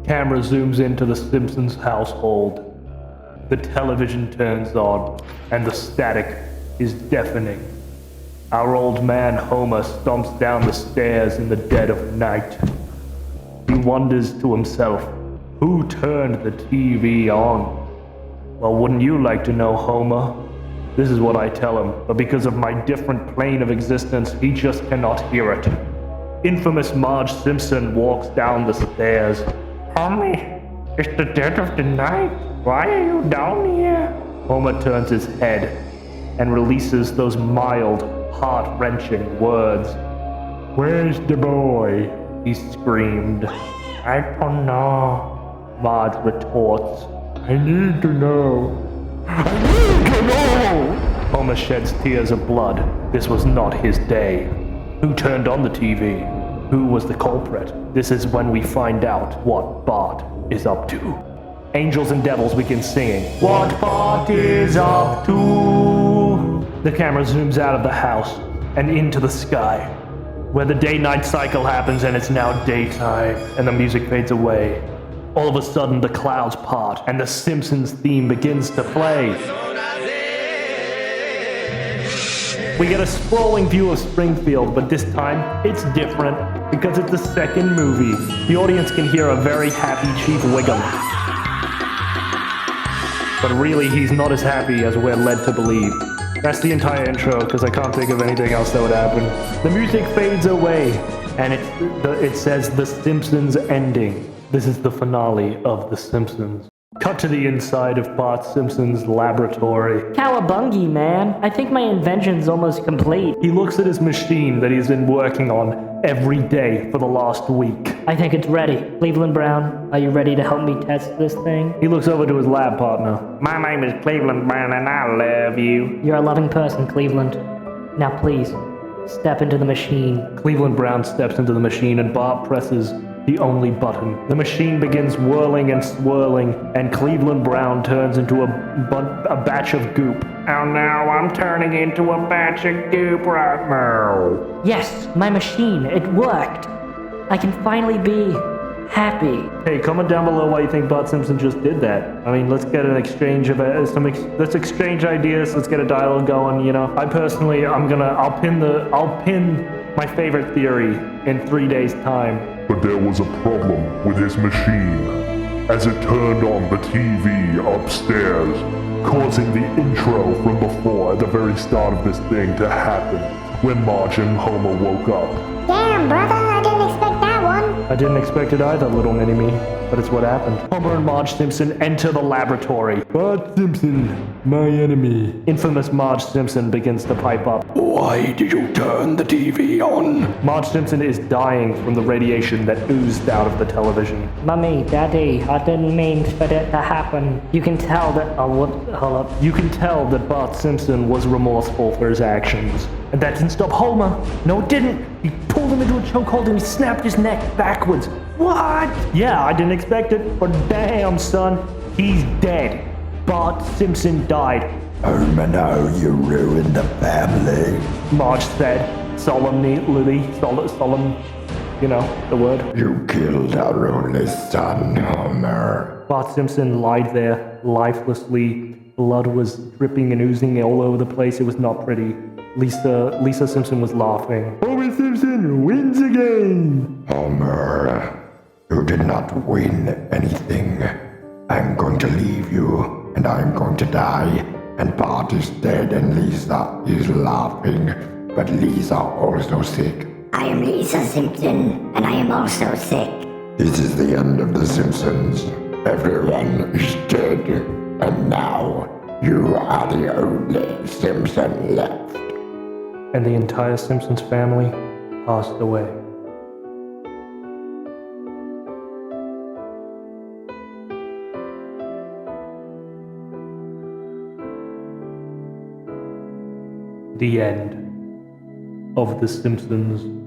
Camera zooms into the Simpsons household. The television turns on, and the static is deafening. Our old man Homer stomps down the stairs in the dead of night. He wonders to himself, who turned the TV on? Well, wouldn't you like to know, Homer? This is what I tell him, but because of my different plane of existence, he just cannot hear it. Infamous Marge Simpson walks down the stairs. Homie, it's the dead of the night. Why are you down here? Homer turns his head and releases those mild, heart-wrenching words. Where's the boy? He screamed. I don't know, Marge retorts. I need to know. I need to know! Homer sheds tears of blood. This was not his day. Who turned on the TV? Who was the culprit? This is when we find out what Bart is up to. Angels and devils begin singing. What Bart is up to. The camera zooms out of the house and into the sky, where the day-night cycle happens and it's now daytime, and the music fades away. All of a sudden, the clouds part, and the Simpsons theme begins to play. We get a sprawling view of Springfield, but this time, it's different, because it's the second movie. The audience can hear a very happy Chief Wiggum. But really, he's not as happy as we're led to believe. That's the entire intro, because I can't think of anything else that would happen. The music fades away, and it says The Simpsons ending. This is the finale of The Simpsons. Cut to the inside of Bart Simpson's laboratory. Cowabungie, man. I think my invention's almost complete. He looks at his machine that he's been working on every day for the last week. I think it's ready. Cleveland Brown, are you ready to help me test this thing? He looks over to his lab partner. My name is Cleveland Brown and I love you. You're a loving person, Cleveland. Now please, step into the machine. Cleveland Brown steps into the machine and Bart presses the only button. The machine begins whirling and swirling, and Cleveland Brown turns into a batch of goop. And now I'm turning into a batch of goop right now. Yes, my machine, it worked. I can finally be happy. Hey, comment down below why you think Bart Simpson just did that. I mean, let's get an exchange of let's exchange ideas. Let's get a dialogue going. You know, I personally, I'll pin my favorite theory in 3 days' time. But there was a problem with his machine, as it turned on the TV upstairs, causing the intro from before at the very start of this thing to happen, when Marge and Homer woke up. Damn, brother, I didn't expect that one. I didn't expect it either, little mini-me, but it's what happened. Homer and Marge Simpson enter the laboratory. Bart Simpson, my enemy. Infamous Marge Simpson begins to pipe up. Why did you turn the TV on? Marge Simpson is dying from the radiation that oozed out of the television. Mummy, Daddy, I didn't mean for it to happen. You can tell that... hold up. You can tell that Bart Simpson was remorseful for his actions. And that didn't stop Homer. No, it didn't. He pulled him into a chokehold and he snapped his neck backwards. What? Yeah, I didn't expect it, but damn, son, he's dead. Bart Simpson died. Homer, now you ruined the family. Marge said, solemnly, solemn, you know, the word. You killed our only son, Homer. Bart Simpson lied there, lifelessly. Blood was dripping and oozing all over the place. It was not pretty. Lisa Simpson was laughing. Homer Simpson wins again! Homer, you did not win anything. I'm going to leave you, and I'm going to die. And Bart is dead and Lisa is laughing, but Lisa also sick. I am Lisa Simpson, and I am also sick. This is the end of The Simpsons. Everyone is dead, and now you are the only Simpson left. And the entire Simpsons family passed away. The end of The Simpsons.